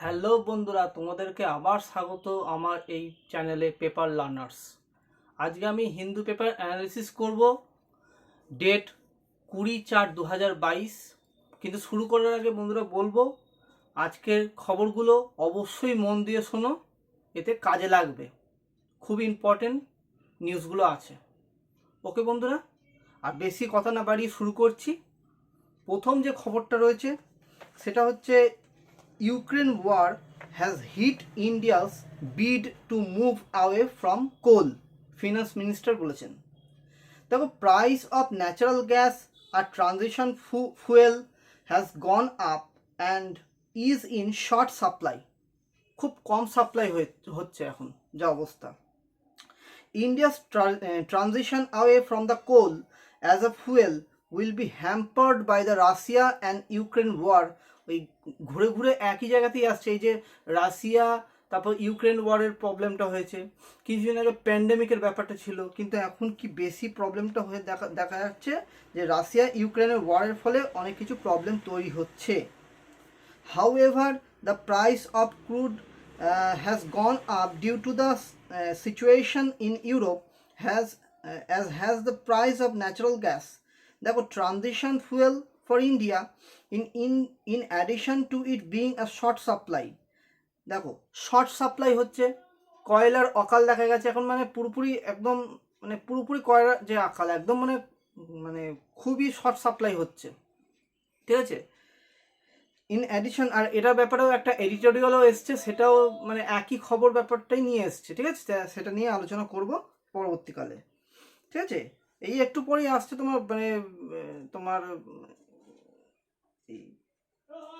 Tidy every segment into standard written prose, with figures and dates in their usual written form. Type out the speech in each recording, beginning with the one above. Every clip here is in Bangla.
হ্যালো বন্ধুরা, তোমাদেরকে আবার স্বাগত আমার এই চ্যানেলে পেপার লার্নার্স। আজকে আমি হিন্দু পেপার অ্যানালিসিস করব, ডেট 20/4/2022। কিন্তু শুরু করার আগে বন্ধুরা বলবো, আজকের খবরগুলো অবশ্যই মন দিয়ে শোনো, এতে কাজে লাগবে। খুব ইম্পর্টেন্ট নিউজগুলো আছে। ওকে বন্ধুরা, আর বেশি কথা না বাড়িয়ে শুরু করছি। প্রথম যে খবরটা রয়েছে সেটা হচ্ছে Ukraine war has hit India's bid to move away from coal, finance minister বলেছেন। দেখো, প্রাইস অফ ন্যাচারাল গ্যাস আর transition fuel has gone up and is in short supply. খুব কম সাপ্লাই হচ্ছে এখন যা অবস্থা। India's transition away from the coal as a fuel will be hampered by the Russia and Ukraine war. ওই ঘুরে ঘুরে একই জায়গাতেই আসছে, এই যে রাশিয়া তারপর ইউক্রেন ওয়ারের প্রবলেমটা হয়েছে, কিছুদিন আগে প্যান্ডেমিকের ব্যাপারটা ছিল, কিন্তু এখন কি বেশি প্রবলেমটা হয়ে দেখা যাচ্ছে যে রাশিয়া ইউক্রেনের ওয়ারের ফলে অনেক কিছু প্রবলেম তৈরি হচ্ছে। However, the price of crude has gone up due to the situation in Europe, as has the price of natural gas. দেখো, transition fuel for India in addition to it being a short supply. দেখো, শর্ট সাপ্লাই হচ্ছে, কয়লার অকাল দেখা গেছে এখন, মানে পুরোপুরি একদম, মানে পুরোপুরি কয়লার যে আকাল একদম, মানে মানে খুবই শর্ট সাপ্লাই হচ্ছে, ঠিক আছে। ইন অ্যাডিশন, আর এটার ব্যাপারেও একটা এডিটোরিয়ালও এসছে, সেটাও মানে একই খবর ব্যাপারটাই নিয়ে এসছে, ঠিক আছে। সেটা নিয়ে আলোচনা করব পরবর্তীকালে, ঠিক আছে। এই একটু পরেই আসছে তোমার, মানে তোমার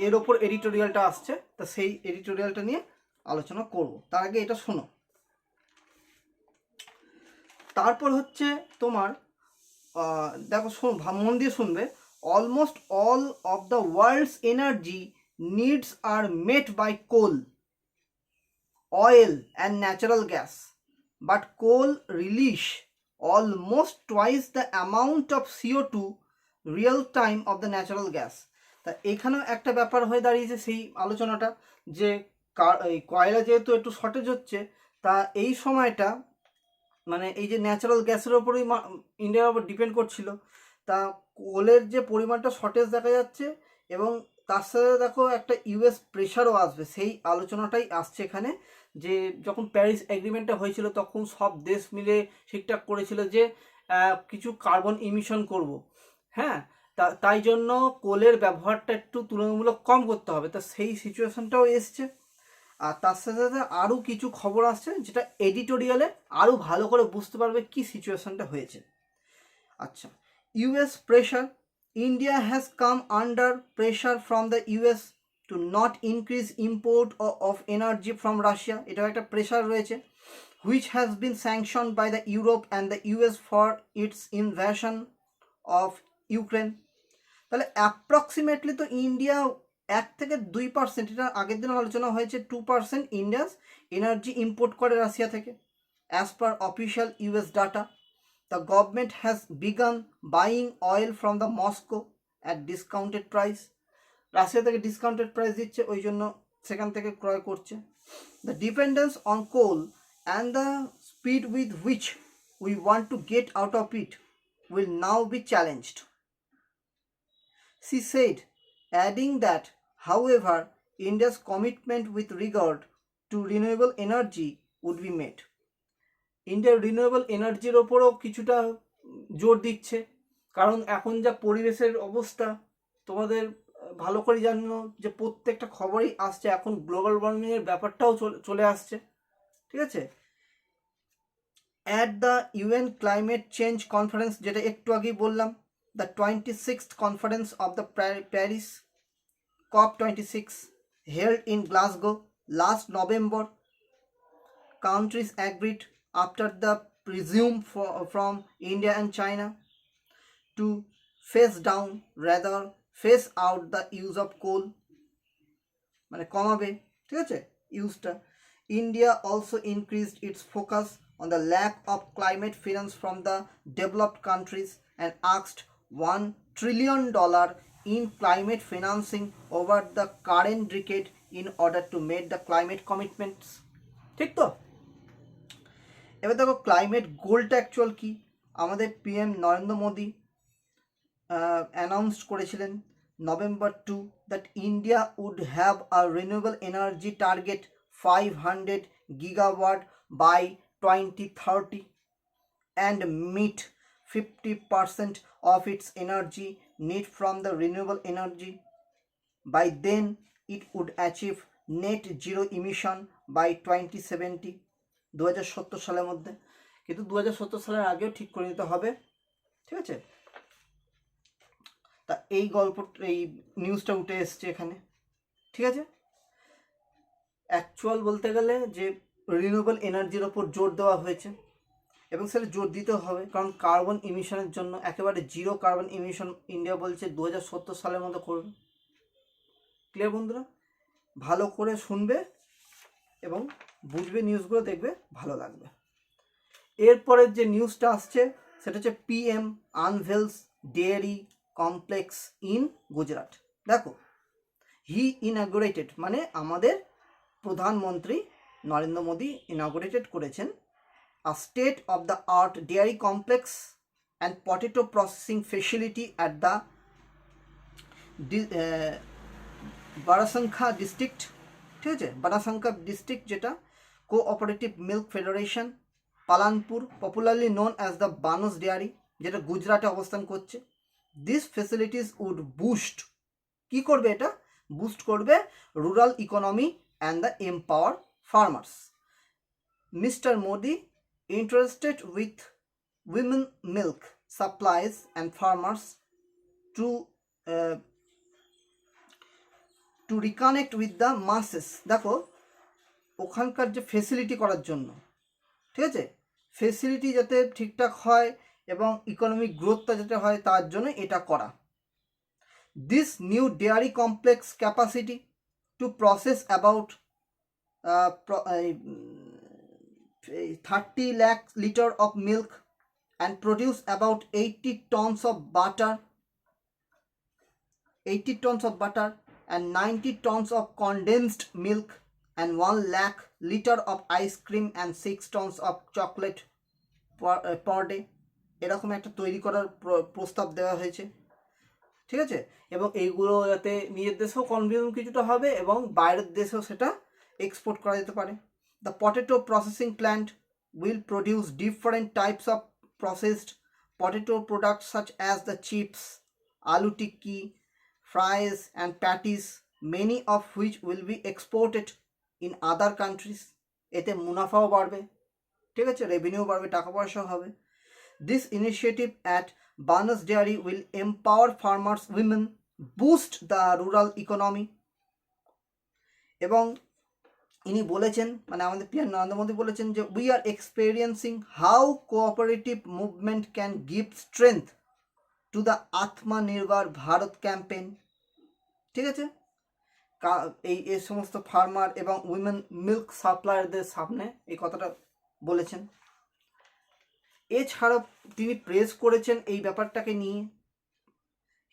এর ওপর এডিটোরিয়ালটা আসছে, তা সেই এডিটোরিয়ালটা নিয়ে আলোচনা করব। তার আগে এটা শোনো। তারপর হচ্ছে তোমার দেখো, মন দিয়ে শুনবে। Almost all of the world's energy needs are met by coal, oil and natural gas, but coal release almost twice the amount of CO2 real time of the natural gas. তা এখানেও একটা ব্যাপার হয়ে দাঁড়িয়েছে সেই আলোচনাটা, যে কয়লা যেহেতু একটু শর্টেজ হচ্ছে, তা এই সময়টা মানে এই যে ন্যাচারাল গ্যাসের ওপরই ইন্ডিয়ার ওপর ডিপেন্ড করছিল, তা কোলের যে পরিমাণটা শর্টেজ দেখা যাচ্ছে, এবং তার সাথে দেখো একটা ইউএস প্রেশারও আসবে, সেই আলোচনাটাই আসছে এখানে। যে যখন প্যারিস এগ্রিমেন্টটা হয়েছিল তখন সব দেশ মিলে ঠিকঠাক করেছিল যে কিছু কার্বন ইমিশন করব, হ্যাঁ, তাই জন্য কোলের ব্যবহারটা একটু তুলনামূলক কম করতে হবে, তা সেই সিচুয়েশনটাও এসছে। আর তার সাথে সাথে আরও কিছু খবর আসছে যেটা এডিটোরিয়ালে আরও ভালো করে বুঝতে পারবে কি সিচুয়েশনটা হয়েছে। আচ্ছা, US pressure, India has come under pressure from the US to not increase import of energy from Russia. এটাও একটা প্রেশার রয়েছে, which has been sanctioned by the Europe and the US for its invasion of Ukraine. তাহলে অ্যাপ্রক্সিমেটলি তো ইন্ডিয়া 1-2%, এটা আগের দিন আলোচনা হয়েছে, 2% ইন্ডিয়াস এনার্জি ইম্পোর্ট করে রাশিয়া থেকে, as per official US data. The government has begun buying oil from the Moscow at discounted price. Russia থেকে ডিসকাউন্টেড প্রাইস দিচ্ছে, ওই জন্য সেখান থেকে ক্রয় করছে। The dependence on coal and the speed with which we want to get out of it will now be challenged, she said, adding that, however, India's commitment with regard to renewable energy would be met. ইন্ডিয়ার রিনিউয়েবল এনার্জির ওপরও কিছুটা জোর দিচ্ছে, কারণ এখন যা পরিবেশের অবস্থা তোমাদের ভালো করে জানো, যে প্রত্যেকটা খবরই আসছে এখন গ্লোবাল ওয়ার্মিংয়ের ব্যাপারটাও চলে আসছে, ঠিক আছে। At the UN climate change conference, যেটা একটু আগেই বললাম, the 26th conference of the Paris COP26 held in Glasgow last November, countries agreed, after the presume from India and China, to phase out the use of coal, মানে কমাবে, ঠিক আছে ইউজটা। India also increased its focus on the lack of climate finance from the developed countries and asked $1 trillion in climate financing over the current decade in order to meet the climate commitments. ঠিক তো? এবার দেখো ক্লাইমেট গোলটা অ্যাকচুয়াল কি। আমাদের পিএম নরেন্দ্র মোদী অ্যানাউন্স করেছিলেন November 2 that India would have a renewable energy target 500 gigawatt by 2030 and meet 50% of its energy need from the renewable energy. By then it would achieve net zero emission by 2070. 2070 সালের মধ্যে, কিন্তু 2070 সালের আগেও ঠিক করে নিতে হবে। ঠিক আছে, তা এই এই নিউজটা উঠে এসছে এখানে। ঠিক আছে, অ্যাকচুয়াল বলতে গেলে যে রিনিউয়েবল এনার্জির ওপর জোর দেওয়া হয়েছে এবং সেটা জোর দিতে হবে, কারণ কার্বন ইমিশনের জন্য একেবারে জিরো কার্বন ইমিশন ইন্ডিয়া বলছে 2070 সালের মধ্যে করবে। ক্লিয়ার বন্ধুরা? ভালো করে শুনবে এবং বুঝবে, নিউজগুলো দেখবে, ভালো লাগবে। এরপরের যে নিউজটা আসছে সেটা হচ্ছে PM আনভেলস dairy complex in Gujarat. দেখো, হি ইনাগুরেটেড মানে আমাদের প্রধানমন্ত্রী নরেন্দ্র মোদী ইনাগুরেটেড করেছেন a state-of-the-art dairy complex and potato processing facility at the Banaskantha district. ঠিক আছে, বারাসাংখা ডিস্ট্রিক্ট, যেটা cooperative milk federation Palanpur, popularly known as the Banas dairy, যেটা গুজরাটে অবস্থান করছে। দিস ফেসিলিটিস উড বুস্ট, কি করবে এটা? বুস্ট করবে rural economy and the empower farmers. Mister Modi interested with women milk supplies and farmers to reconnect with the masses. দেখো, ওখানকার যে ফেসিলিটি করার জন্য, ঠিক আছে, ফেসিলিটি যাতে ঠিকঠাক হয় এবং ইকোনমিক গ্রোথটা যাতে হয় তার জন্য এটা করা। This new dairy complex capacity to process about 30 lakh liters of milk and produce about 80 tons of butter, and 90 tons of condensed milk and 1 lakh liters of ice cream and 6 tons of chocolate per day। এরকম একটা তৈরি করার প্রস্তাব দেওয়া হয়েছে। ঠিক আছে, এবং এইগুলো যাতে নিজের দেশেও কনজিউম কিছুটা হবে এবং বাইরের দেশেও সেটা এক্সপোর্ট করা যেতে পারে। The potato processing plant will produce different types of processed potato products such as the chips, aloo tikki, fries and patties, many of which will be exported in other countries. এতে মুনাফাও বাড়বে, ঠিক আছে, রেভিনিউ বাড়বে, টাকা পয়সাও হবে। This initiative at Banas Dairy will empower farmers, women, boost the rural economy। এবং ইনি বলেছেন, মানে আমাদের পিএম নরেন্দ্র মোদী বলেছেন যে we are experiencing how cooperative movement can give strength to the আত্মনির্ভর ভারত ক্যাম্পেইন। ঠিক আছে, এই সমস্ত ফার্মার এবং উইমেন মিল্ক সাপ্লায়ারদের সামনে এই কথাটা বলেছেন। এছাড়াও তিনি প্রেজ করেছেন এই ব্যাপারটাকে নিয়ে।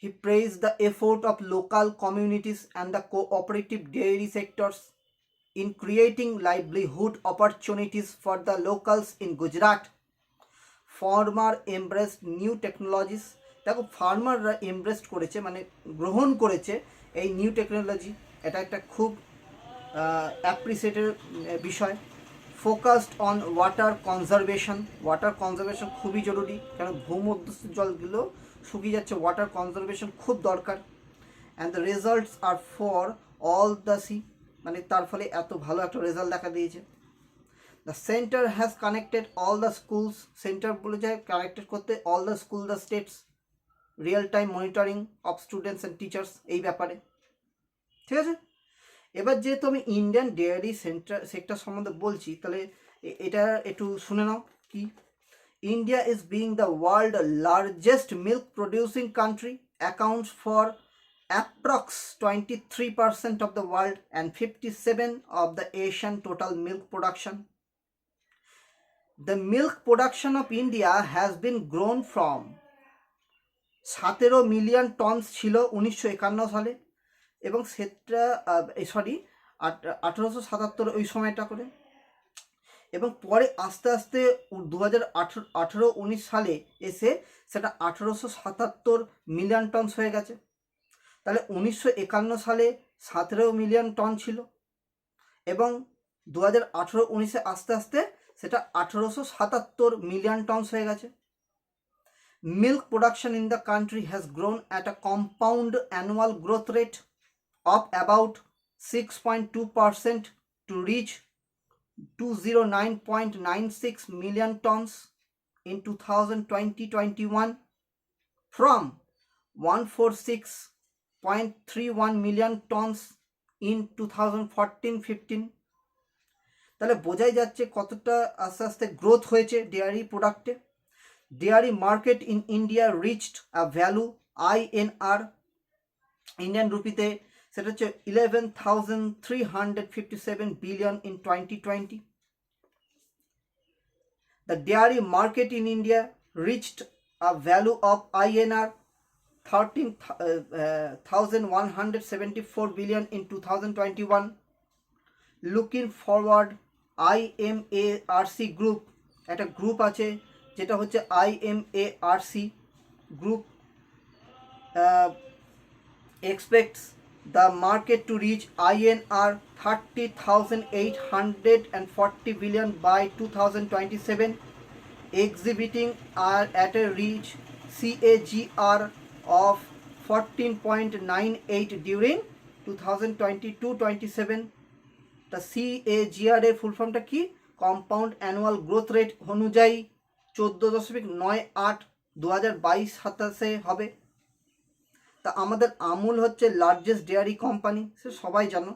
He praise the effort of local communities and the cooperative dairy sectors in creating livelihood opportunities for the locals in Gujarat. Farmer embraced new technologies. দেখো, ফার্মাররা এমব্রেসড করেছে মানে গ্রহণ করেছে এই নিউ টেকনোলজি, এটা একটা খুব অ্যাপ্রিসিয়েটেড বিষয়। Focused on water conservation, water conservation খুবই জরুরি, কারণ ভূমধ্যস্থ জলগুলো শুকিয়ে যাচ্ছে, ওয়াটার কনজারভেশন খুব দরকার। And the results are for all the see, মানে তার ফলে এত ভালো একটা রেজাল্ট দেখা দিয়েছে। The centre has connected all the schools, centre বলে যায় কানেক্টেড করতে all the school, the states, real time monitoring of students and teachers এই ব্যাপারে। ঠিক আছে, এবার যেহেতু আমি ইন্ডিয়ান ডেয়ারি সেক্টর সম্বন্ধে বলছি, তাহলে এটা একটু শুনে নাও কি। India is being the world largest milk producing country, accounts for approx 23% of the world and 57 of the Asian total milk production. The milk production of India has been grown from 17 million tonnes ছিল 1951 সালে, এবং সেটা 1877 ওই সময়টা করে। এবং পরে আস্তে আস্তে 2018-19 সালে এসে সেটা 1877 মিলিয়ন টনস হয়ে গেছে। তাহলে 1951 সালে 17 মিলিয়ন টন ছিল এবং 2018-19 আস্তে আস্তে সেটা 1877 মিলিয়ন টনস হয়ে গেছে। Milk production in the country has grown at a compound annual growth rate of about 6.2% to reach 209.96 million tons in 2020-21 from 146.31 million tons in 2014-15। তাহলে বোঝাই যাচ্ছে কতটা আস্তে আস্তে গ্রোথ হয়েছে ডেয়ারি প্রোডাক্টে। Dairy market in India reached a value INR Indian রুপিতে সেটা হচ্ছে 11,357 billion in 2020. The dairy market in India reached a value of INR 13,174 billion in 2021. Looking forward, IMARC group একটা গ্রুপ আছে যেটা হচ্ছে IMARC group expects the market to reach INR 30,840 billion by 2027, exhibiting at a reach CAGR of 14.98 during 2022-27. তা CAGR এর ফুল ফর্মটা কি? কম্পাউন্ড অ্যানুয়াল গ্রোথ রেট অনুযায়ী 14.98 2022-27 হবে। তা আমাদের আমুল হচ্ছে লার্জেস্ট ডেয়ারি কোম্পানি, সে সবাই জানো।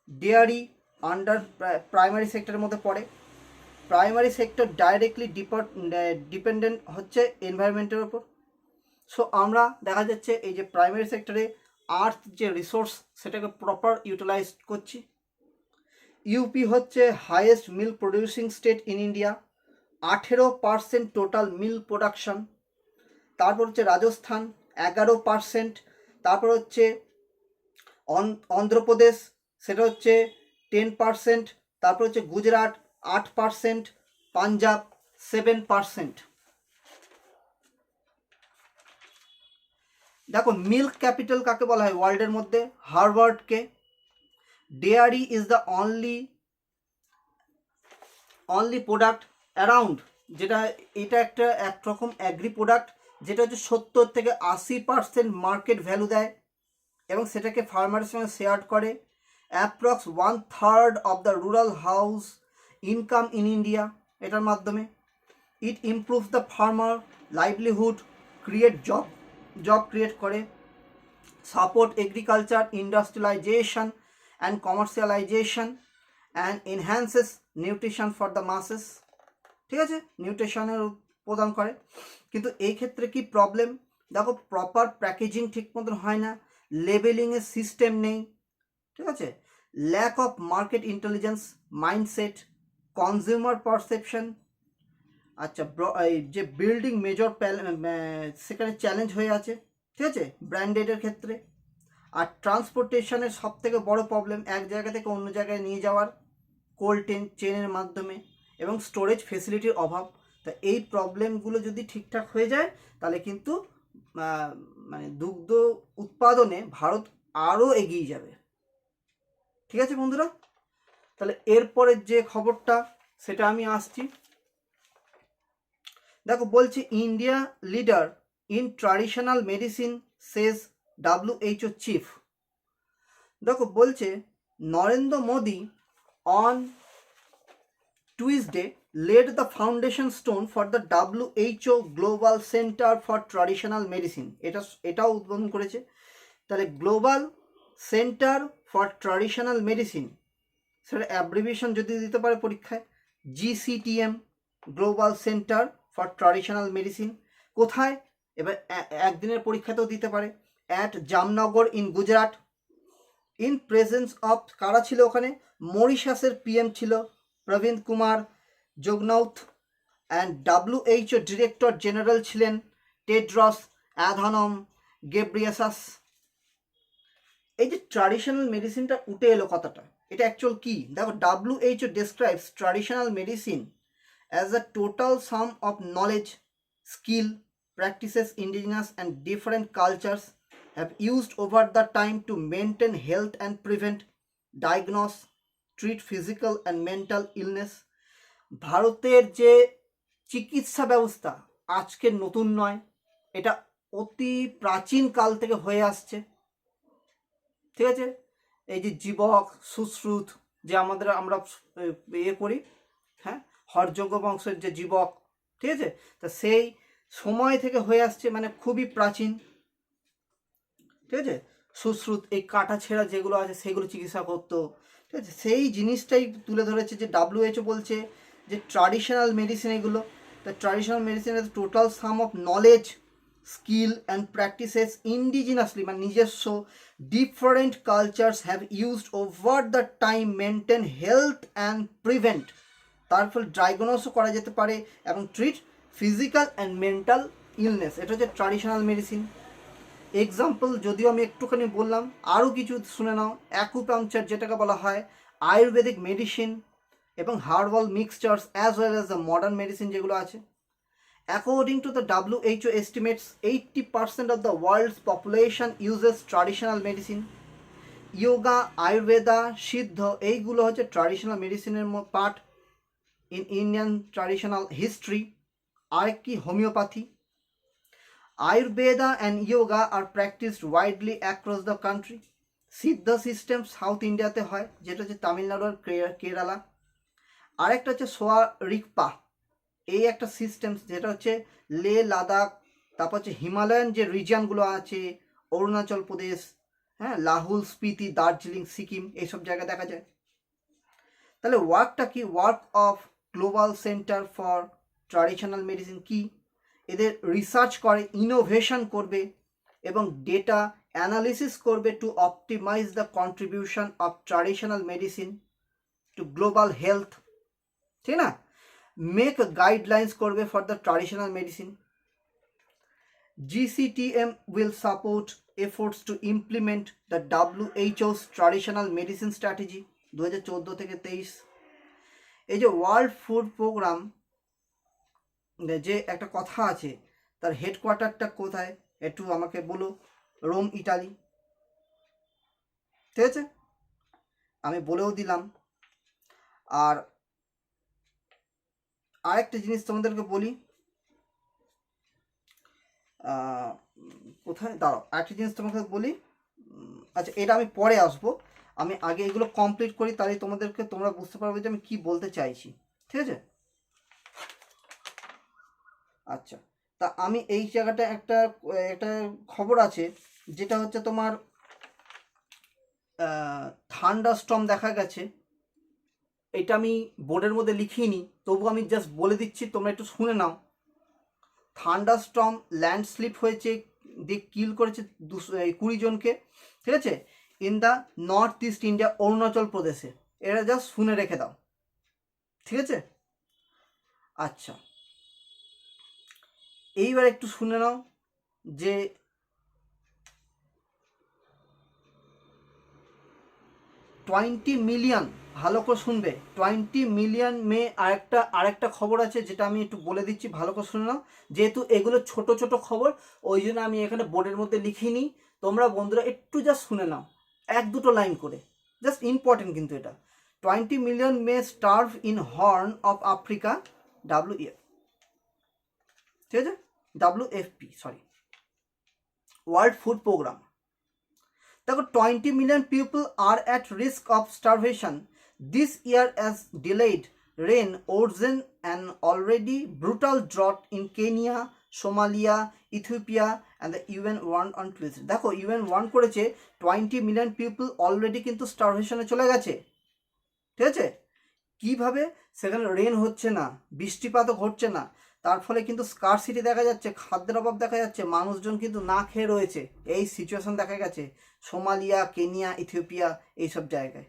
ডেয়ারি আন্ডার প্রাইমারি সেক্টরের মধ্যে পড়ে। প্রাইমারি সেক্টর ডাইরেক্টলি ডিপেন্ডেন্ট হচ্ছে এনভায়রনমেন্টের ওপর। সো আমরা দেখা যাচ্ছে এই যে প্রাইমারি সেক্টরে আর্থ যে রিসোর্স সেটাকে প্রপার ইউটিলাইজ করছি। ইউপি হচ্ছে highest milk producing state in India, 18% total milk production. তারপর হচ্ছে রাজস্থান 11%, তারপর হচ্ছে অন্ধ্রপ্রদেশ সেটা হচ্ছে 10%, তারপর হচ্ছে গুজরাট 8%, পাঞ্জাব 7%। দেখো মিল্ক ক্যাপিটাল কাকে বলা হয় ওয়ার্ল্ডের মধ্যে? হার্ভার্ডকে। Dairy is the only product around, যেটা এটা একটা একরকম অ্যাগ্রি প্রোডাক্ট যেটা হচ্ছে 70 থেকে 80% মার্কেট ভ্যালু দেয় এবং সেটাকে ফার্মারের সঙ্গে শেয়ার করে। Approx 1/3 of the rural house income in India এটার মাধ্যমে। It improves the farmer livelihood, create job create করে, support agriculture industrialisation and commercialisation and enhances nutrition for the masses. ঠিক আছে, নিউট্রিশনের প্রদান করে। কিন্তু এই ক্ষেত্রে কি প্রবলেম? দেখো প্রপার প্যাকেজিং ঠিক মতন হয় না, লেবেলিংয়ের সিস্টেম নেই, ঠিক আছে, lack of market intelligence, mindset, consumer perception. আচ্ছা, এই যে বিল্ডিং মেজর সেখানে চ্যালেঞ্জ হয়ে আছে, ঠিক আছে, ব্র্যান্ডেডের ক্ষেত্রে। আর ট্রান্সপোর্টেশনের সব থেকে বড় প্রবলেম এক জায়গা থেকে অন্য জায়গায় নিয়ে যাওয়ার কোল্ড চেনের মাধ্যমে এবং স্টোরেজ ফেসিলিটির অভাব। তা এই প্রবলেমগুলো যদি ঠিকঠাক হয়ে যায় তাহলে কিন্তু মানে দুগ্ধ উৎপাদনে ভারত আরও এগিয়ে যাবে। ঠিক আছে বন্ধুরা, তাহলে এরপরের যে খবরটা সেটা আমি আসছি। দেখো বলছি India leader in traditional medicine Sage WHO chief. দেখো বলছে Narendra Modi on Tuesday laid the foundation stone for the WHO Global Center for Traditional Medicine। এটাও উদ্বোধন করেছে। তাহলে global centre for traditional medicine, সেটা অ্যাব্রিভিয়েশন যদি দিতে পারে পরীক্ষায়, GCTM, global centre for traditional medicine. কোথায়? এবার একদিনের পরীক্ষাতেও দিতে পারে। At Jamnagar in Gujarat. In presence of কারা ছিল ওখানে? মরিশাসের PM ছিল Pravind Kumar Jugnauth, and WHO director general ছিলেন টেড্রস অ্যাধানম গেব্রিয়েসাস। এই যে ট্র্যাডিশনাল মেডিসিনটা উঠে এলো কথাটা, এটা অ্যাকচুয়াল কি? দেখো, WHO describes traditional medicine as a total sum of knowledge, skill, practices indigenous and different cultures have used over the time to maintain health and prevent, diagnose, treat physical and mental illness. ভারতের যে চিকিৎসা ব্যবস্থা আজকের নতুন নয়, এটা অতি প্রাচীন কাল থেকে হয়ে আসছে। ঠিক আছে, এই যে জীবক সুশ্রুত যে আমরা করি, হ্যাঁ, হরযজ্ঞ বংশের যে জীবক, ঠিক আছে, তা সেই সময় থেকে হয়ে আসছে, মানে খুবই প্রাচীন। ঠিক আছে, সুশ্রুত এই কাটা ছেঁড়া যেগুলো আছে সেগুলো চিকিৎসা করতো। ঠিক আছে, সেই জিনিসটাই তুলে ধরেছে যে WHO বলছে যে ট্র্যাডিশনাল মেডিসিন এগুলো, the traditional medicine is total sum of knowledge, skill and practices indigenously, মানে নিজস্ব, different cultures have used over the time maintain health and prevent, তার ফলে ডায়াগনোসও করা যেতে পারে এবং treat physical and mental illness. এটা হচ্ছে ট্র্যাডিশনাল মেডিসিন। এক্সাম্পল যদিও আমি একটুখানি বললাম, আরও কিছু শুনে নাও। অ্যাকুপাংচার যেটাকে বলা হয়, আয়ুর্বেদিক মেডিসিন এবং herbal mixtures as well as the modern medicine যেগুলো আছে। According to the WHO estimates, 80% of the world's population uses traditional medicine. Yoga, Ayurveda, সিদ্ধ এইগুলো হচ্ছে ট্র্যাডিশনাল মেডিসিনের part in Indian traditional history. আর কি homeopathy. Ayurveda and yoga are practiced widely across the country. সিদ্ধ সিস্টেম সাউথ ইন্ডিয়াতে হয়, যেটা হচ্ছে তামিলনাড়ু আর কেরালা। আরেকটা হচ্ছে সোয়া রিকপা, এই একটা সিস্টেম যেটা হচ্ছে লে লাদাখ, তারপর হচ্ছে হিমালয়ান যে রিজিয়নগুলো আছে, অরুণাচল প্রদেশ, হ্যাঁ, লাহুল, স্পিতি, দার্জিলিং, সিকিম, এইসব জায়গায় দেখা যায়। তাহলে ওয়ার্কটা কি? Work of global centre for traditional medicine কি? এদের রিসার্চ করে, ইনোভেশন করবে এবং ডেটা অ্যানালিসিস করবে to optimise the contribution of traditional medicine to global health, ঠিক না? মেক গাইডলাইন্স করবে for the traditional medicine. GCTM will support efforts to implement the WHO's traditional medicine strategy 2014 থেকে 23। এই যে ওয়ার্ল্ড ফুড প্রোগ্রাম যে একটা কথা আছে, তার হেডকোয়ার্টারটা কোথায় একটু আমাকে বলো। Rome, Italy. ঠিক আছে, আমি বলেও দিলাম। আর আরেকটা জিনিস তোমাদেরকে বলি, কোথায় দাঁড়াও, আরেকটা জিনিস তোমাকে বলি। আচ্ছা, এটা আমি পরে আসবো, আমি আগে এগুলো কমপ্লিট করি, তাহলে তোমরা বুঝতে পারবে যে আমি কি বলতে চাইছি। ঠিক আছে, আচ্ছা, তা আমি এই জায়গাটা একটা খবর আছে, যেটা হচ্ছে তোমার থান্ডারস্টর্ম দেখা গেছে। এটা আমি বোর্ডের মধ্যে লিখিনি, তবু আমি জাস্ট বলে দিচ্ছি, তোমরা একটু শুনে নাও। থান্ডারস্টর্ম ল্যান্ডস্লিপ হয়েছে, দিয়ে কিল করেছে 20 জনকে। ঠিক আছে, in the north east India, Arunachal প্রদেশে। এটা জাস্ট শুনে রেখে দাও। ঠিক আছে, আচ্ছা, এইবার একটু শুনে নাও যে 20 মিলিয়ন, ভালো করে শুনবে, 20 মিলিয়ন মেয়ে। আরেকটা খবর আছে যেটা আমি একটু বলে দিচ্ছি, ভালো করে শুনে নাও। যেহেতু এগুলো ছোট ছোট খবর, ওই জন্য আমি এখানে বোর্ডের মধ্যে লিখিনি। তোমরা বন্ধুরা একটু জাস্ট শুনে নাও, 1-2 লাইন করে, জাস্ট ইম্পর্টেন্ট কিন্তু এটা। 20 million may starve in Horn of Africa, WEF, ঠিক আছে, WFP, sorry, world food programme. দেখো, 20 million people are at risk of starvation this year as delayed rain worsen an already brutal drought in Kenya, Somalia, Ethiopia and the UN warned on Tuesday। দেখো, UN ওয়ার্ন করেছে 20 মিলিয়ন পিপল অলরেডি কিন্তু স্টারভেশনে চলে গেছে। ঠিক আছে, কিভাবে? সেখানে রেন হচ্ছে না, বৃষ্টিপাতও ঘটছে না, তার ফলে কিন্তু স্কারসিটি দেখা যাচ্ছে, খাদ্যের অভাব দেখা যাচ্ছে, মানুষজন কিন্তু না খেয়ে রয়েছে। এই সিচুয়েশন দেখা গেছে সোমালিয়া, কেনিয়া, ইথিওপিয়া, এইসব জায়গায়।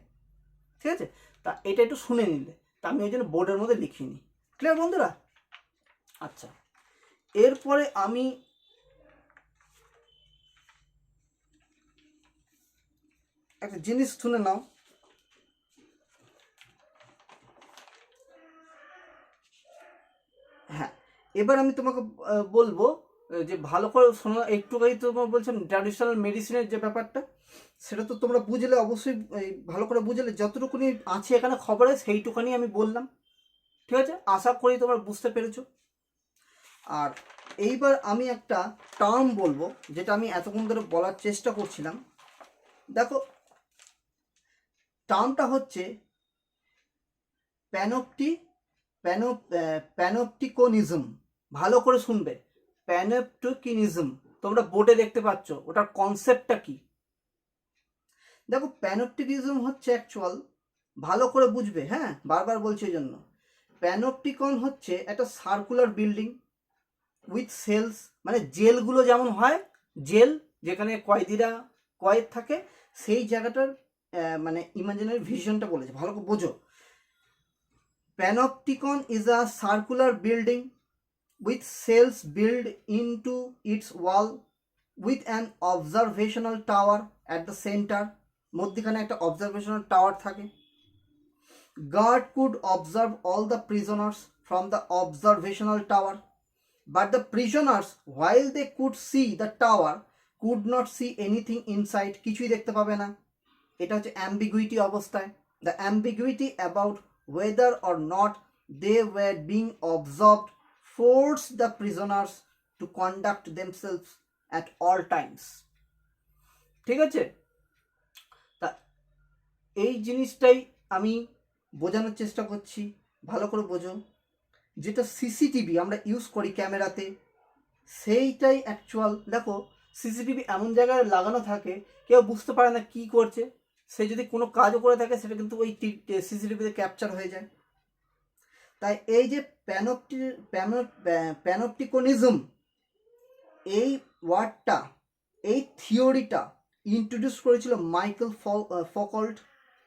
ঠিক আছে, তা এটা একটু শুনে নিলে, তা আমি ওই জন্য বোর্ডের মধ্যে লিখিনি। ক্লিয়ার বন্ধুরা? আচ্ছা, এরপরে আমি একটা জিনিস শুনে নাও, হ্যাঁ এবার আমি তোমাকে বলবো যে ভালো করে শোনো, একটুখানি তোমার বলছিলাম ট্র্যাডিশনাল মেডিসিনের যে ব্যাপারটা, সেটা তো তোমরা বুঝলে অবশ্যই, ভালো করে বুঝলে, যতটুকুনি আছে এখানে খবরে সেইটুখানি আমি বললাম, ঠিক আছে, আশা করি তোমরা বুঝতে পেরেছো। আর এইবার আমি একটা টার্ম বলবো যেটা আমি এতক্ষণ ধরে বলার চেষ্টা করছিলাম। দেখো টার্মটা হচ্ছে প্যানোপটিকনিজম। ভালো করে শুনবে, প্যানোপটিকনিজম। তোমরা বোর্ডে দেখতে পাচ্ছ, ওটার কনসেপ্টটা কি? দেখো প্যানোপটিকিজম হচ্ছে অ্যাকচুয়াল, ভালো করে বুঝবে, হ্যাঁ বারবার বলছি এই জন্য। প্যানোপটিকন হচ্ছে একটা সার্কুলার বিল্ডিং উইথ সেলস, মানে জেলগুলো যেমন হয়, জেল যেখানে কয়েদিরা কয়েদ থাকে, সেই জায়গাটার মানে ইমাজিনারি ভিশনটা বলেছে, ভালো করে বোঝো। Panopticon is a circular building with cells built into its wall with an observational tower at the center. মধ্যখানে একটা observational tower থাকে। Guard could observe all the prisoners from the observational tower, but the prisoners, while they could see the tower, could not see anything inside. কিছুই দেখতে পাবে না। এটা হচ্ছে ambiguity অবস্থায়। The ambiguity about whether or not they were being observed forced the prisoners to conduct themselves at all times. ঠিক আছে, তা এই জিনিসটাই আমি বোঝানোর চেষ্টা করছি, ভালো করে বোঝো। যেটা সিসিটিভি আমরা ইউজ করি ক্যামেরাতে, সেইটাই অ্যাকচুয়াল। দেখো সিসিটিভি এমন জায়গায় লাগানো থাকে কেউ বুঝতে পারে না কি করছে, সে যদি কোনো কাজও করে থাকে সেটা কিন্তু ওই সিসিটিভিতে ক্যাপচার হয়ে যায়। তাই এই যে প্যানোপটিকনিজম, এই ওয়ার্ডটা, এই থিওরিটা ইন্ট্রোডিউস করেছিল Michael Foucault.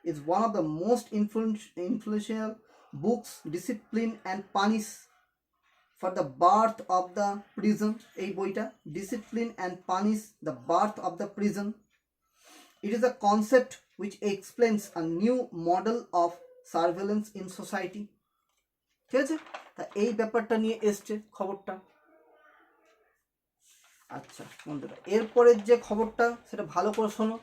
Is one of the most influential books discipline and punish for the birth of the prison. এই বইটা discipline and punish the birth of the prison. It is a concept which explains a new model of surveillance in society. ঠিক আছে, তা এই ব্যাপারটা নিয়ে এসছে খবরটা। আচ্ছা বন্ধুরা, এরপরের যে খবরটা সেটা ভালো করে শোনো,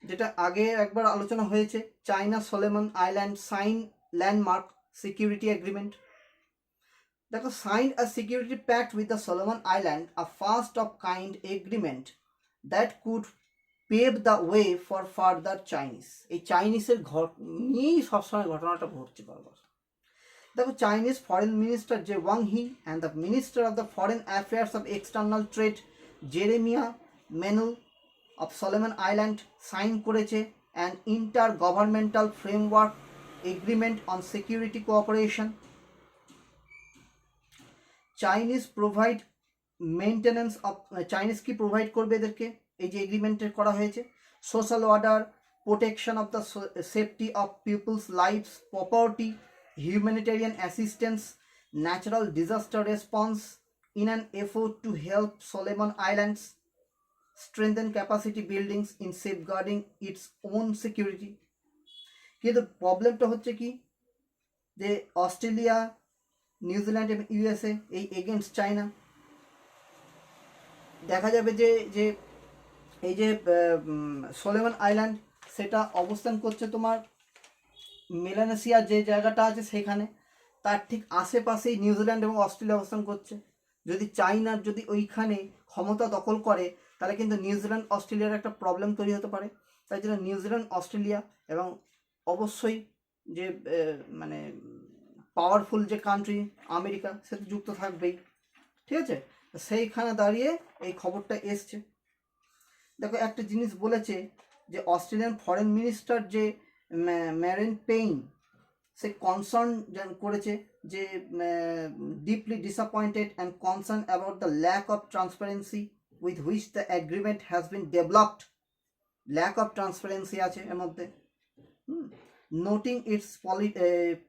যেটা আগে একবার আলোচনা হয়েছে। China Solomon Island sign landmark security agreement. দেখো, signed a security pact with the Solomon Island, a first of kind agreement that could pave the way for further Chinese. এই চাইনিজের নিয়েই সবসময় ঘটনাটা ঘটছে বারবার। দেখো, চাইনিজ ফরেন মিনিস্টার যে Wang Yi and the minister of the foreign affairs of external trade Jeremiah Manele of Solomon Island sign করেছে an intergovernmental framework agreement on security cooperation. Chinese provide maintenance of, Chinese কি প্রোভাইড করবে এদেরকে, এই যে এগ্রিমেন্টের করা হয়েছে, social order, protection of the safety of people's lives, property, humanitarian assistance, natural disaster response in an effort to help Solomon Islands strengthen capacity buildings in safeguarding its own security. কিন্তু প্রবলেমটা হচ্ছে কি, যে অস্ট্রেলিয়া, নিউজিল্যান্ড এবং ইউএসএ এই এগেনস্ট চায়না। দেখা যাবে যে যে এই যে সোলেমন আইল্যান্ড সেটা অবস্থান করছে তোমার মেলানেশিয়া যে জায়গাটা আছে সেখানে, তার ঠিক আশেপাশেই নিউজিল্যান্ড এবং অস্ট্রেলিয়া অবস্থান করছে। যদি চাইনার যদি ওইখানে ক্ষমতা দখল করে তাহলে কিন্তু নিউজিল্যান্ড অস্ট্রেলিয়ার একটা প্রবলেম তৈরি হতে পারে। তাই জন্য নিউজিল্যান্ড অস্ট্রেলিয়া এবং অবশ্যই যে মানে পাওয়ারফুল যে কান্ট্রি আমেরিকা, সে তো যুক্ত থাকবেই। ঠিক আছে, সেইখানে দাঁড়িয়ে এই খবরটা এসছে। দেখো একটা জিনিস বলেছে যে অস্ট্রেলিয়ান ফরেন মিনিস্টার যে ম্যারেন পেইন, সে কনসার্ন করেছে যে deeply disappointed and concern about the lack of transparency with which the agreement has been developed. Lack of transparency আছে এর মধ্যে। Noting its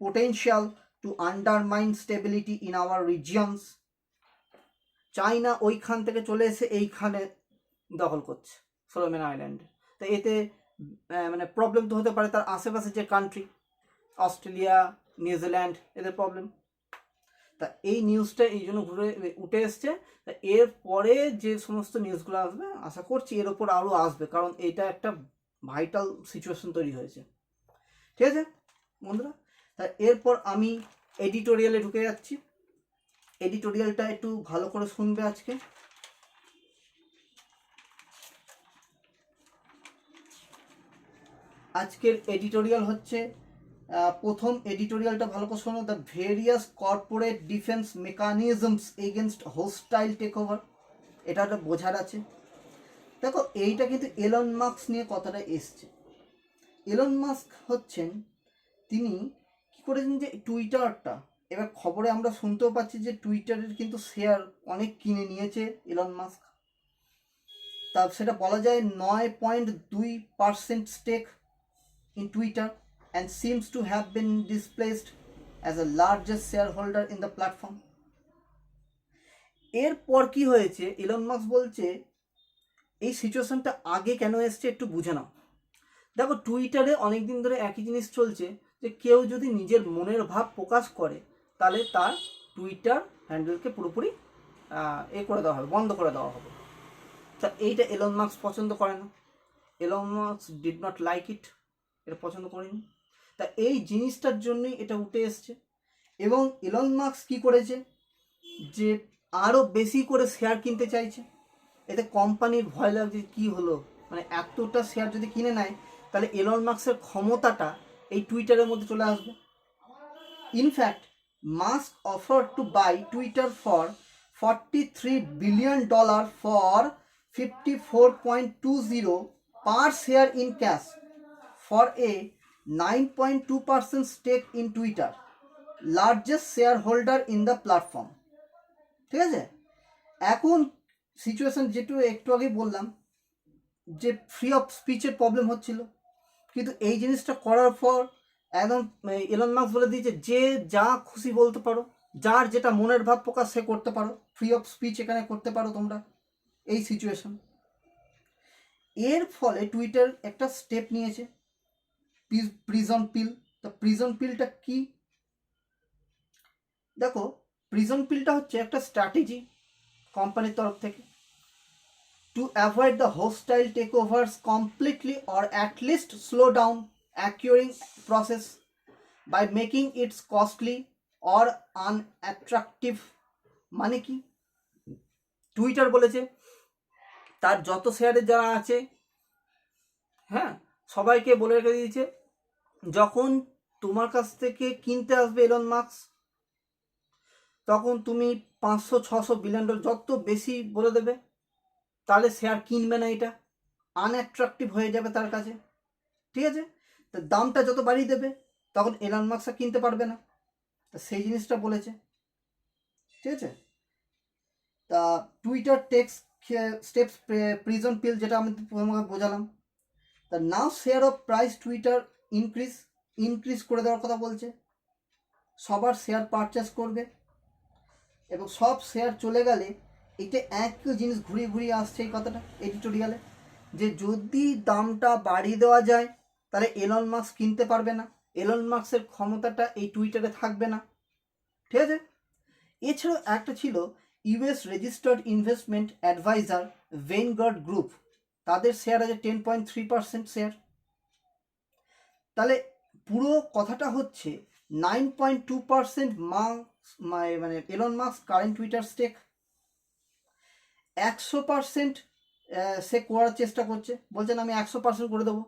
potential to undermine stability in our regions. China ওইখান থেকে চলে এসে এইখানে দখল করছে সোলোমন আইল্যান্ডে। তো এতে মানে প্রবলেম তো হতে পারে তার আশেপাশে যে কান্ট্রি, অস্ট্রেলিয়া, নিউজিল্যান্ড, এদের প্রবলেম। তা এই নিউজটা এই জন্য ঘুরে উঠে এসছে। তা এরপরে যে সমস্ত নিউজগুলো আসবে আশা করছি এর ওপর আরও আসবে, কারণ এইটা একটা ভাইটাল সিচুয়েশন তৈরি হয়েছে। ঠিক আছে বন্ধুরা, তা এরপর আমি এডিটোরিয়ালে ঢুকে যাচ্ছি। এডিটোরিয়ালটা একটু ভালো করে শুনবে আজকে। আজকের এডিটোরিয়াল হচ্ছে প্রথম এডিটোরিয়ালটা ভালো করে শোনো, the various corporate defence mechanisms against hostile takeover. এটা একটা বোঝার আছে। দেখো এইটা কিন্তু এলন মাস্ক নিয়ে কথাটা এসছে। এলন মাস্ক হচ্ছেন, তিনি কী করেছেন যে টুইটারটা, এবার খবরে আমরা শুনতেও পাচ্ছি যে টুইটারের কিন্তু শেয়ার অনেক কিনে নিয়েছে এলন মাস্ক। তা সেটা বলা যায় 9.2% stake in Twitter and seems to have been displaced as the largest shareholder in the platform. এরপর কি হয়েছে, ইলন মাস্ক বলছে এই সিচুয়েশনটা আগে কেন এসছে একটু বুঝে নাও। দেখো টুইটারে অনেকদিন ধরে একই জিনিস চলছে যে কেউ যদি নিজের মনের ভাব প্রকাশ করে তাহলে তার টুইটার হ্যান্ডেলকে পুরোপুরি করে দেওয়া হবে, বন্ধ করে দেওয়া হবে। তা এইটা এলন মাস্ক পছন্দ করে না। Elon Musk did not like it, এটা পছন্দ করেনি। তা এই জিনিসটার জন্যই এটা উঠে এসছে। এবং এলন মাস্ক কী করেছে যে আরও বেশি করে শেয়ার কিনতে চাইছে। এতে কোম্পানির ভয় লাগছে কী হলো, মানে এতটা শেয়ার যদি কিনে নেয় তাহলে এলন মাস্কের ক্ষমতাটা এই টুইটারের মধ্যে চলে আসবে। In fact Musk offer to buy Twitter for $43 billion for 54.20 per share in cash for a 9.2% stake in Twitter, largest shareholder in the platform. ঠিক আছে, এখন সিচুয়েশন যেটু একটু আগে বললাম যে ফ্রি অফ স্পিচের প্রবলেম হচ্ছিল, কিন্তু এই জিনিসটা করার পর একদম এলন মাস্ক বলে দিয়েছে যে যা খুশি বলতে পারো, যার যেটা মনের ভাব প্রকাশ সে করতে পারো, ফ্রি অফ স্পিচ এখানে করতে পারো তোমরা। এই সিচুয়েশন, এর ফলে টুইটার একটা স্টেপ নিয়েছে, প্রিজন পিল। তো প্রিজন পিলটা কি দেখো, প্রিজন পিলটা হচ্ছে একটা স্ট্র্যাটেজি কোম্পানির তরফ থেকে to avoid the hostile takeovers completely or at least slow down acquiring process by making it costly or unattractive। মানে কি, টুইটার বলেছে তার যত শেয়ারে যারা আছে, হ্যাঁ, সবাইকে বলে রেখে দিয়েছে যখন তোমার কাছ থেকে কিনতে আসবে এলন মাস্ক তখন তুমি $500-600 বিলিয়ন যত বেশি বলে দেবে, তাহলে শেয়ার কিনবে না, এটা আনঅ্যাট্রাকটিভ হয়ে যাবে তার কাছে। ঠিক আছে, তো দামটা যত বাড়িয়ে দেবে তখন এলন মাস্ক কিনতে পারবে না। তা সেই জিনিসটা বলেছে। ঠিক আছে, তা Twitter takes steps poison pill, যেটা আমি তোমাকে বোঝালাম। তা now share of price Twitter increase করে দেওয়ার কথা বলছে, সবার শেয়ার পারচেস করবে এবং সব শেয়ার চলে গেলে এটা একই জিনিস ঘুরিয়ে ঘুরিয়ে আসছে এই কথাটা এডিটোরিয়ালে, যে যদি দামটা বাড়িয়ে দেওয়া যায় তাহলে এলন মাস্ক কিনতে পারবে না, এলন মাস্কের ক্ষমতাটা এই টুইটারে থাকবে না। ঠিক আছে, এছাড়াও একটা ছিল US registered investment adviser Vanguard group, তাদের শেয়ার আছে 10.3% শেয়ার। তাহলে পুরো কথাটা হচ্ছে 9.2% মানে Elon Musk current Twitter stake, 100% সে করার চেষ্টা করছে, বলছেন আমি 100% করে দেবো।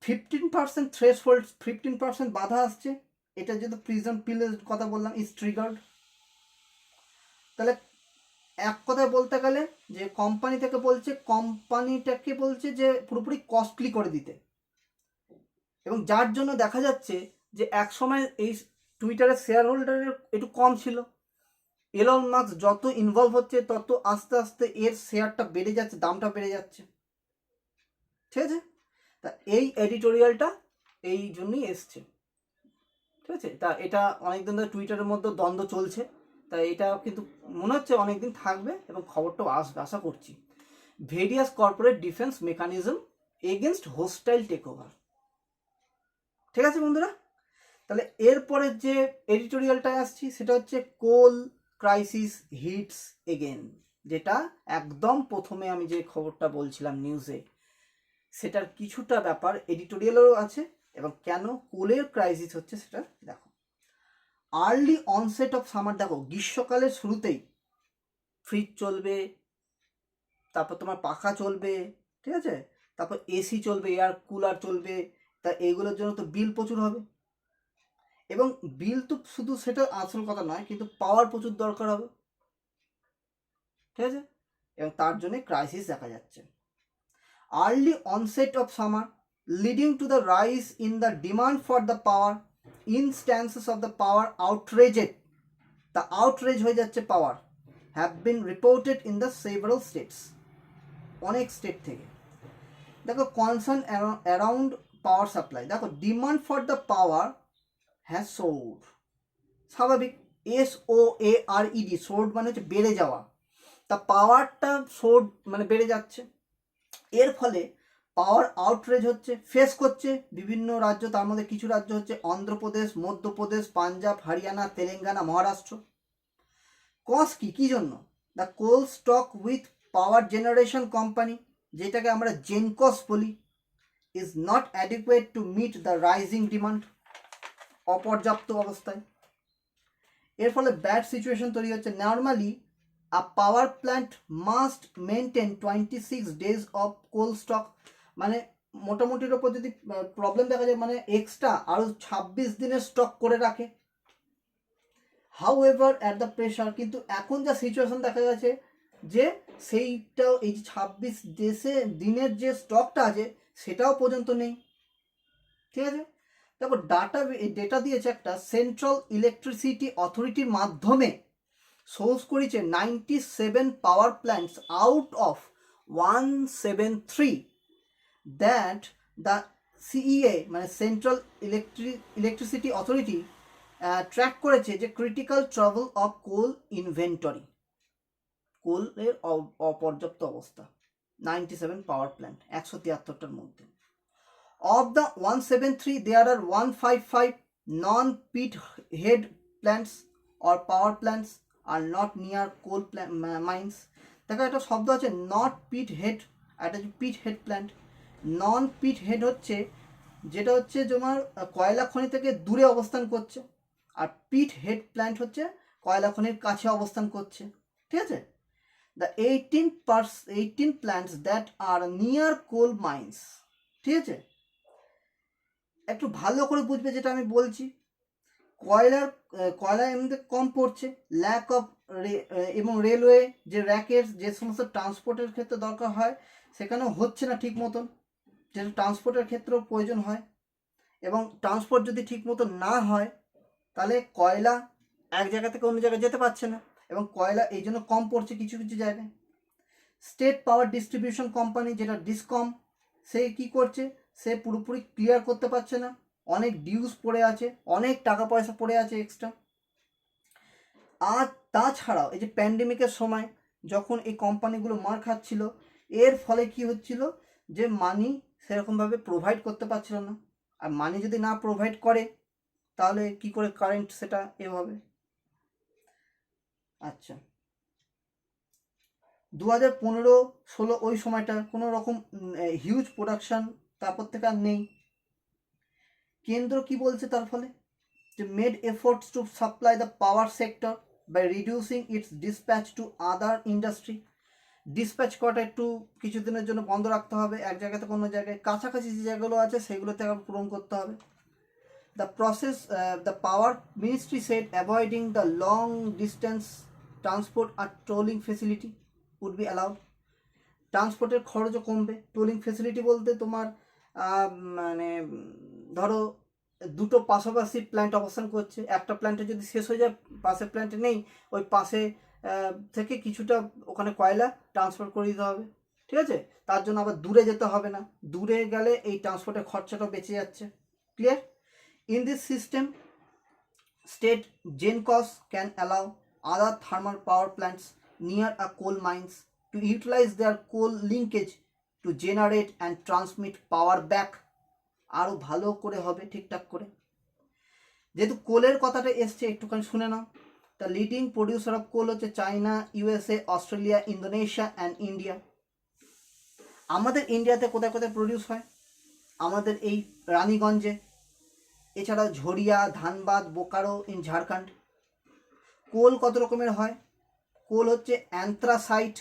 15% থ্রেশহোল্ড, 15% বাধা আসছে, এটা যদি প্রিজন পিলের কথা বললাম ইজ ট্রিগার্ড। তাহলে এক কথায় বলতে গেলে যে কোম্পানিটাকে বলছে যে পুরোপুরি কস্টলি করে দিতে, এবং যার জন্য দেখা যাচ্ছে যে এক সময় এই টুইটারের শেয়ার হোল্ডারের একটু কম ছিল, এলন মাস্ক যত ইনভলভ হচ্ছে তত আস্তে আস্তে এর শেয়ারটা বেড়ে যাচ্ছে, দামটা বেড়ে যাচ্ছে। ঠিক আছে, তা এই এডিটোরিয়ালটা এই জন্যই এসছে। ঠিক আছে, তা এটা অনেকদিন ধরে টুইটারের মধ্যে দ্বন্দ্ব চলছে, তাই এটা কিন্তু মনে হচ্ছে অনেকদিন থাকবে এবং খবরটাও আসবে আশা করছি। Various corporate defence mechanism against hostile takeover. ঠিক আছে বন্ধুরা, তাহলে এরপরে যে এডিটোরিয়ালটায় আসছি সেটা হচ্ছে কোল ক্রাইসিস হিটস এগেন, যেটা একদম প্রথমে আমি যে খবরটা বলছিলাম নিউজে, সেটার কিছুটা ব্যাপার এডিটোরিয়ালেও আছে এবং কেন কোলের ক্রাইসিস হচ্ছে সেটা দেখো। আর্লি অনসেট অফ সামার, দেখো গ্রীষ্মকালের শুরুতেই ফ্রিজ চলবে, তারপর তোমার পাখা চলবে, ঠিক আছে, তারপর এসি চলবে, এয়ার কুলার চলবে, তা এইগুলোর জন্য তো বিল প্রচুর হবে, এবং বিল তো শুধু সেটা আসল কথা নয়, কিন্তু পাওয়ার প্রচুর দরকার হবে, ঠিক আছে, এবং তার জন্য ক্রাইসিস দেখা যাচ্ছে। Early onset of summer leading to the rise in the demand for the power, instances of the power outraged, তা আউটরেজ হয়ে যাচ্ছে power, have been reported in the several states, অনেক স্টেট থেকে। দেখো কনসার্ন অ্যারাউন্ড পাওয়ার সাপ্লাই, দেখো demand for the power has soared, স্বাভাবিক, SOARED, সোর্ড মানে হচ্ছে বেড়ে যাওয়া, তা পাওয়ারটা সোর্ড মানে বেড়ে যাচ্ছে, এর ফলে পাওয়ার আউটরেজ হচ্ছে, ফেস করছে বিভিন্ন রাজ্য, তার মধ্যে কিছু রাজ্য হচ্ছে অন্ধ্রপ্রদেশ, মধ্যপ্রদেশ, পাঞ্জাব, হরিয়ানা, তেলেঙ্গানা, মহারাষ্ট্র। কজ কি জন্য? The coal stock with power generation company, যেটাকে আমরা জেনকস বলি, is not adequate to meet the rising demand, অপর্যাপ্ত অবস্থায়। এর ফলে ব্যাড সিচুয়েশন তৈরি হচ্ছে। Normally a power plant must maintain 26 days of coal stock, মানে মোটামুটির ওপর যদি প্রবলেম দেখা যায় মানে এক্সট্রা আরও 26 দিনের স্টক করে রাখে। How ever at the pressure, কিন্তু এখন যা সিচুয়েশন দেখা গেছে যে সেইটাও এই যে 26 দিনের যে স্টকটা আছে সেটাও পর্যন্ত নেই, ঠিক আছে। তারপর ডেটা দিয়েছে একটা সেন্ট্রাল ইলেকট্রিসিটি অথরিটির মাধ্যমে, সোর্স করেছে 97 power plants out of 173 that the CEA মানে সেন্ট্রাল ইলেকট্রিসিটি অথরিটি ট্র্যাক করেছে যে critical trouble of coal inventory, কোলের অপর্যাপ্ত অবস্থা, 97 পাওয়ার প্ল্যান্ট 173টার মধ্যে। Of the 173, there are 155 non-pit head plants or power plants are not near coal mines. দেখো একটা শব্দ আছে নট পিট হেড, একটা হচ্ছে পিট হেড প্ল্যান্ট। নন পিট হেড হচ্ছে যেটা হচ্ছে তোমার কয়লা খনি থেকে দূরে অবস্থান করছে, আর পিট হেড প্ল্যান্ট হচ্ছে কয়লা খনির কাছে অবস্থান করছে, ঠিক আছে। The 18 plants that are near coal mines, ঠিক আছে। একটু ভালো করে বুঝবে যেটা আমি বলছি, কয়লা এমনিতে কম পড়ছে, ল্যাক অফ এবং রেলওয়ে যে র্যাকের যে সমস্ত ট্রান্সপোর্টের ক্ষেত্রে দরকার হয় সেখানেও হচ্ছে না ঠিক মতন, যেটা ট্রান্সপোর্টের ক্ষেত্রেও প্রয়োজন হয়, এবং ট্রান্সপোর্ট যদি ঠিক মতো না হয় তাহলে কয়লা এক জায়গা থেকে অন্য জায়গায় যেতে পারছে না, এবং কয়লা এই জন্য কম পড়ছে কিছু কিছু জায়গায়। স্টেট পাওয়ার ডিস্ট্রিবিউশন কোম্পানি যেটা ডিসকম, সে কি করছে, সে পুরোপুরি ক্লিয়ার করতে পারছে না, অনেক ডিউস পড়ে আছে, অনেক টাকা পয়সা পড়ে আছে এক্সট্রা। আর তাছাড়াও এই যে প্যান্ডেমিকের সময় যখন এই কোম্পানিগুলো মার খাচ্ছিল, এর ফলে কি হচ্ছিল যে মানি সেরকমভাবে প্রোভাইড করতে পারছিল না, আর মানি যদি না প্রোভাইড করে তাহলে কি করে কারেন্ট সেটা এভাবে। আচ্ছা 2015-16 ওই সময়টা কোনো রকম হিউজ প্রোডাকশান তারপর থেকে আর নেই। কেন্দ্র কি বলছে তার ফলে, যে made efforts to supply the power sector by reducing its dispatch to other industry, dispatch করাটা একটু কিছুদিনের জন্য বন্ধ রাখতে হবে, এক জায়গা থেকে অন্য জায়গায়, কাছাকাছি যে জায়গাগুলো আছে সেগুলোতে আবার পূরণ করতে হবে। The power ministry said avoiding the long distance transport আর tolling facility would be allowed, ট্রান্সপোর্টের খরচও কমবে। টোলিং ফেসিলিটি বলতে তোমার মানে ধরো দুটো পাশাপাশি প্ল্যান্ট অবস্থান করছে, একটা প্ল্যান্টে যদি শেষ হয়ে যায় পাশের প্ল্যান্টে নেই, ওই পাশে থেকে কিছুটা ওখানে কয়লা ট্রান্সফার করে দিতে হবে, ঠিক আছে, তার জন্য আবার দূরে যেতে হবে না, দূরে গেলে এই ট্রান্সপোর্টের খরচাটা বেঁচে যাচ্ছে। Clear? In this system state gencos can allow other thermal power plants near a coal mines to utilize their coal linkage to generate and transmit power back, আরও ভালো করে হবে ঠিকঠাক করে। যেহেতু কোলের কথাটা এসছে একটুখানি শুনে নাও। The leading producer of coal হচ্ছে China, USA, Australia, Indonesia and India. আমাদের ইন্ডিয়াতে কোথায় কোথায় প্রডিউস হয়? আমাদের এই রানীগঞ্জে, এছাড়াও ঝরিয়া, ধানবাদ, বোকারো ইন ঝাড়খণ্ড। কোল কত রকমের হয়? কোল হচ্ছে anthracite,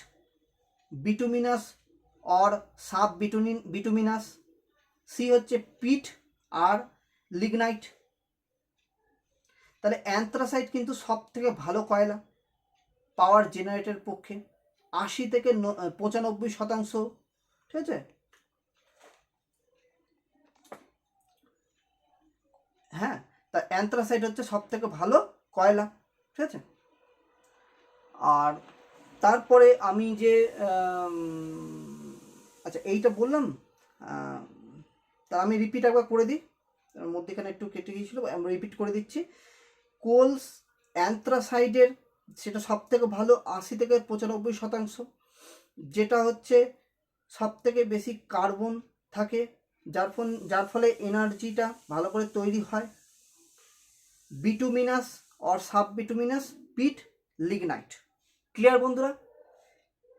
bituminous or sub bituminous. সি হচ্ছে পিট আর লিগনাইট। তাহলে অ্যান্থ্রাসাইট কিন্তু সব থেকে ভালো কয়লা পাওয়ার জেনারেটের পক্ষে, 80 থেকে 95%, ঠিক আছে? হ্যাঁ, তা অ্যান্থ্রাসাইট হচ্ছে সব থেকে ভালো কয়লা, ঠিক আছে? আর তারপরে আমি যে আচ্ছা এইটা বললাম, তা আমি রিপিট একবার করে দিই, মধ্যেখানে একটু কেটে গিয়েছিল, আমি রিপিট করে দিচ্ছি। কোলস অ্যান্থ্রাসাইডের সেটা সব থেকে ভালো, 80 থেকে 95%, যেটা হচ্ছে সব থেকে বেশি কার্বন থাকে, যার ফলে এনার্জিটা ভালো করে তৈরি হয়। Bituminous or sub bituminous, peat, lignite. Clear বন্ধুরা?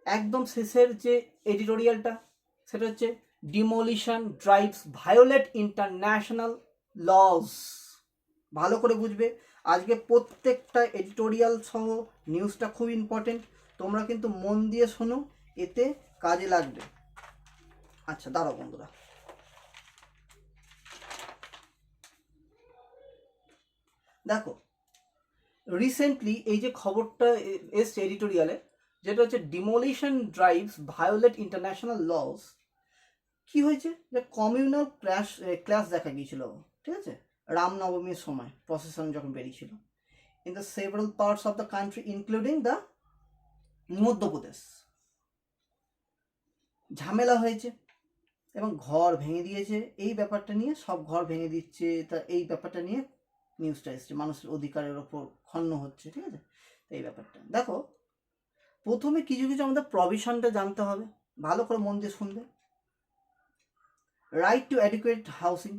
একদম শেষের যে এডিটোরিয়ালটা সেটা হচ্ছে demolition drives violate international laws. ভালো করে বুঝবে, আজকে প্রত্যেকটা এডিটোরিয়াল সহ নিউজটা খুব ইম্পর্টেন্ট, তোমরা কিন্তু মন দিয়ে শোনো, এতে কাজে লাগবে। আচ্ছা দাঁড়াও বন্ধুরা, দেখো রিসেন্টলি এই যে খবরটা এসছে এডিটোরিয়ালে, যেটা হচ্ছে demolition drives violate international laws. কি হয়েছে? যে কমিউনাল ক্লাস দেখা গিয়েছিল, ঠিক আছে, রামনবমীর সময় প্রসেশন যখন বেরিয়েছিল, in the several parts of the country including the Madhya Pradesh. ঝামেলা হয়েছে এবং ঘর ভেঙে দিয়েছে, এই ব্যাপারটা নিয়ে, সব ঘর ভেঙে দিচ্ছে, তা এই ব্যাপারটা নিয়ে নিউজটা এসছে, মানুষের অধিকারের ওপর খন্ন হচ্ছে, ঠিক আছে? এই ব্যাপারটা দেখো, প্রথমে কিছু কিছু আমাদের প্রভিশনটা জানতে হবে, ভালো করে মন দিয়ে শুনবে। Right two adequate housing,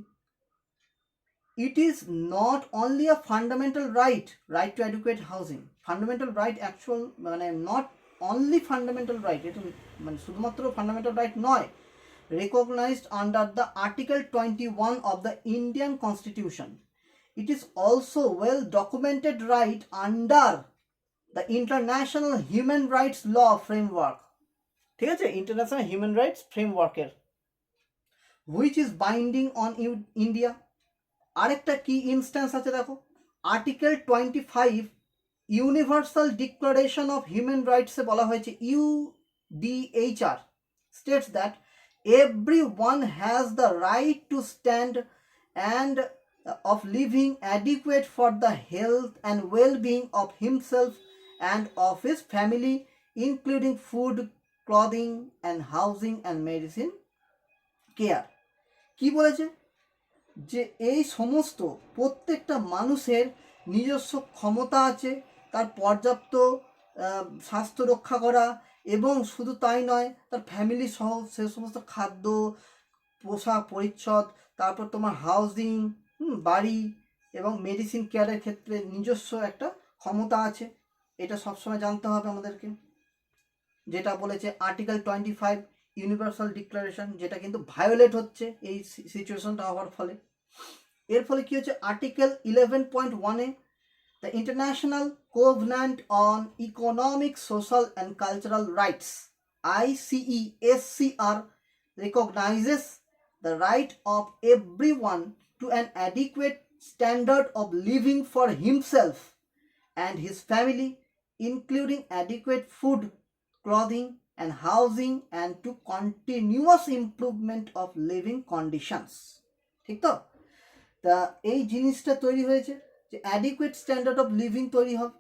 it is not only a fundamental right to adequate housing, fundamental right actual মানে not only fundamental right, এটা মানে শুধুমাত্র fundamental right নয়, recognized under the article 21 of the Indian Constitution. It is also well documented right under the international human rights law framework, ঠিক আছে, international human rights framework এর, which is binding on India. আরেকটা কি ইনস্ট্যান্স আছে দেখো, article 25 Universal Declaration of Human রাইটসে বলা হয়েছে, UDHR states that everyone has the right to stand and of living adequate for the health and well-being of himself and of his family, including food, clothing and housing and medicine care. কি বলেছে? যে এই সমস্ত প্রত্যেকটা মানুষের নিজস্ব ক্ষমতা আছে তার পর্যাপ্ত স্বাস্থ্য রক্ষা করা, এবং শুধু তাই নয়, তার ফ্যামিলি সহ সে সমস্ত খাদ্য, পোশাক পরিচ্ছদ, তারপর তোমার হাউজিং, বাড়ি এবং মেডিসিন কেয়ারের ক্ষেত্রে নিজস্ব একটা ক্ষমতা আছে। এটা সবসময় জানতে হবে আমাদেরকে, যেটা বলেছে আর্টিকেল 25 ইউনিভার্সাল ডিক্লারেশন, যেটা কিন্তু ভায়োলেট হচ্ছে এই সিচুয়েশনটা হওয়ার ফলে। এর ফলে কি হচ্ছে, আর্টিকেল 11.1-এ the International Covenant on Economic, Social and Cultural Rights, ICESCR, recognizes the right of everyone to an adequate standard of living for himself and his family, including adequate food, clothing and housing, and to continuous improvement of living conditions. ঠিক তো? তা এই জিনিসটা তৈরি হয়েছে যে অ্যাডিকুয়েট স্ট্যান্ডার্ড অফ লিভিং তৈরি হবে।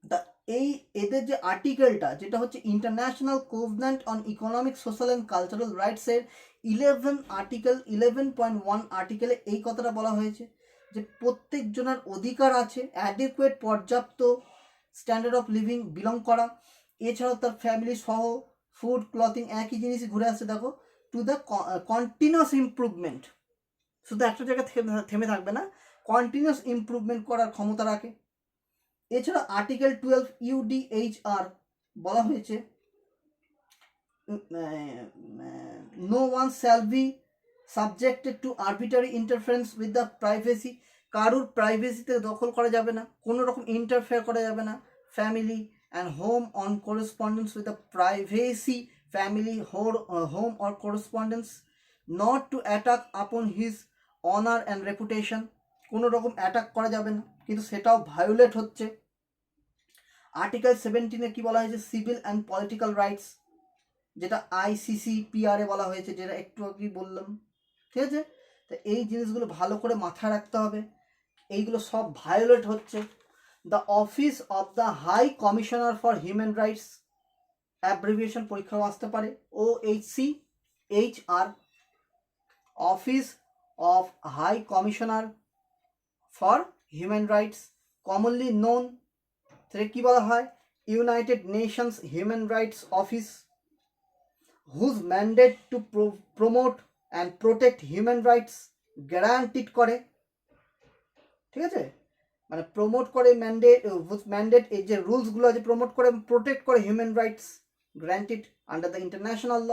তা এই এদের যে আর্টিকেলটা, যেটা হচ্ছে International Covenant on Economic, Social and Cultural রাইটসের 11.1 আর্টিকেলে এই কথাটা বলা হয়েছে যে প্রত্যেকজনের অধিকার আছে অ্যাডিকুয়েট, পর্যাপ্ত স্ট্যান্ডার্ড অফ লিভিং বিলং করা, এছাড়াও তার ফ্যামিলি সহ ফুড, ক্লথিং একই জিনিসই ঘুরে আসছে দেখো, টু দ্য কন্টিনিউয়াস ইমপ্রুভমেন্ট, শুধু একটা জায়গায় থেমে থাকবে না, কন্টিনিউয়াস ইমপ্রুভমেন্ট করার ক্ষমতা রাখে। এছাড়া আর্টিকেল 12 UDHR বলা হয়েছে no one shall be subjected to arbitrary interference with the privacy, কারুর প্রাইভেসিতে দখল করা যাবে না, কোনো রকম ইন্টারফেয়ার করা যাবে না। Family and home on correspondence with the privacy, family home or correspondence, not to attack upon his honor and reputation, কোনো রকম অ্যাটাক করা যাবে না, কিন্তু সেটাও ভায়োলেট হচ্ছে। আর্টিকেল 17 কি বলা হয়েছে, সিভিল অ্যান্ড পলিটিক্যাল রাইটস, যেটা ICCPR বলা হয়েছে, যেটা একটু আগে বললাম, ঠিক আছে। তো এই জিনিসগুলো ভালো করে মাথায় রাখতে হবে, এইগুলো সব ভায়োলেট হচ্ছে। The office of the high commissioner for human rights, abbreviation পরীক্ষাও আসতে পারে, OHCHR, office of high commissioner for human rights, commonly known, সেটা কী বলা হয়, United Nations human rights office, whose mandate to promote and protect human rights guaranteed করে, ঠিক আছে, মানে প্রমোট করে, ম্যান্ডেট এই যে রুলসগুলো আছে প্রমোট করে প্রোটেক্ট করে human rights, granted under the international law.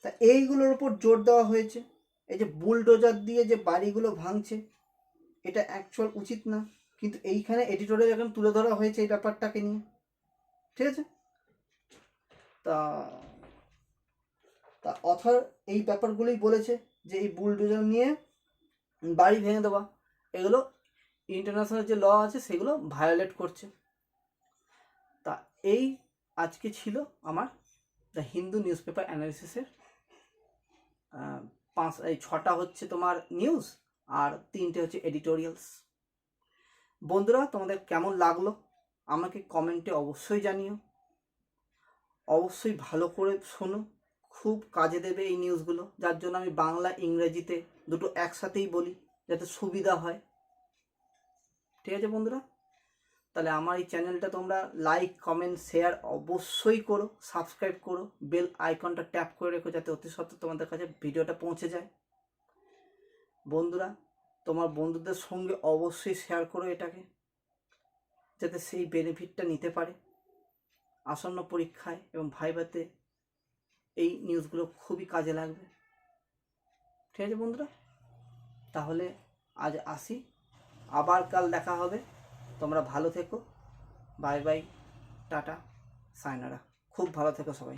তা এইগুলোর উপর জোর দেওয়া হয়েছে। এই যে বুলডোজার দিয়ে যে বাড়িগুলো ভাঙছে, এটা অ্যাকচুয়াল উচিত না, কিন্তু এইখানে এডিটোরিয়াল এখন তুলে ধরা হয়েছে এই ব্যাপারটাকে নিয়ে, ঠিক আছে। তা অথর এই ব্যাপারগুলোই বলেছে যে এই বুলডোজার নিয়ে বাড়ি ভেঙে দেওয়া, এগুলো ইন্টারন্যাশনাল যে ল আছে সেগুলো ভায়োলেট করছে। তা এই আজকে ছিল আমার দ্য হিন্দু নিউজ পেপার অ্যানালিসিসের 6টা হচ্ছে তোমার নিউজ আর 3টে হচ্ছে এডিটোরিয়ালস। বন্ধুরা, তোমাদের কেমন লাগলো আমাকে কমেন্টে অবশ্যই জানিও, অবশ্যই ভালো করে শোনো, খুব কাজে দেবে এই নিউজগুলো, যার জন্য আমি বাংলা ইংরেজিতে দুটো একসাথেই বলি যাতে সুবিধা হয়, ঠিক আছে বন্ধুরা। তাহলে আমার এই চ্যানেলটা তোমরা লাইক, কমেন্ট, শেয়ার অবশ্যই করো, সাবস্ক্রাইব করো, বেল আইকনটা ট্যাপ করে রেখো যাতে অতি সত্ত্বর তোমাদের কাছে ভিডিওটা পৌঁছে যায়। বন্ধুরা, তোমার বন্ধুদের সঙ্গে অবশ্যই শেয়ার করো এটাকে, যাতে সেই বেনিফিটটা নিতে পারে আসন্ন পরীক্ষায় এবং ভাইভাতে। এই নিউজগুলো খুবই কাজে লাগবে, ঠিক আছে বন্ধুরা। তাহলে আজ আসি, আবার কাল দেখা হবে, তোমরা ভালো থেকো, বাই বাই, টাটা, সায়নারা, খুব ভালো থেকো সবাই।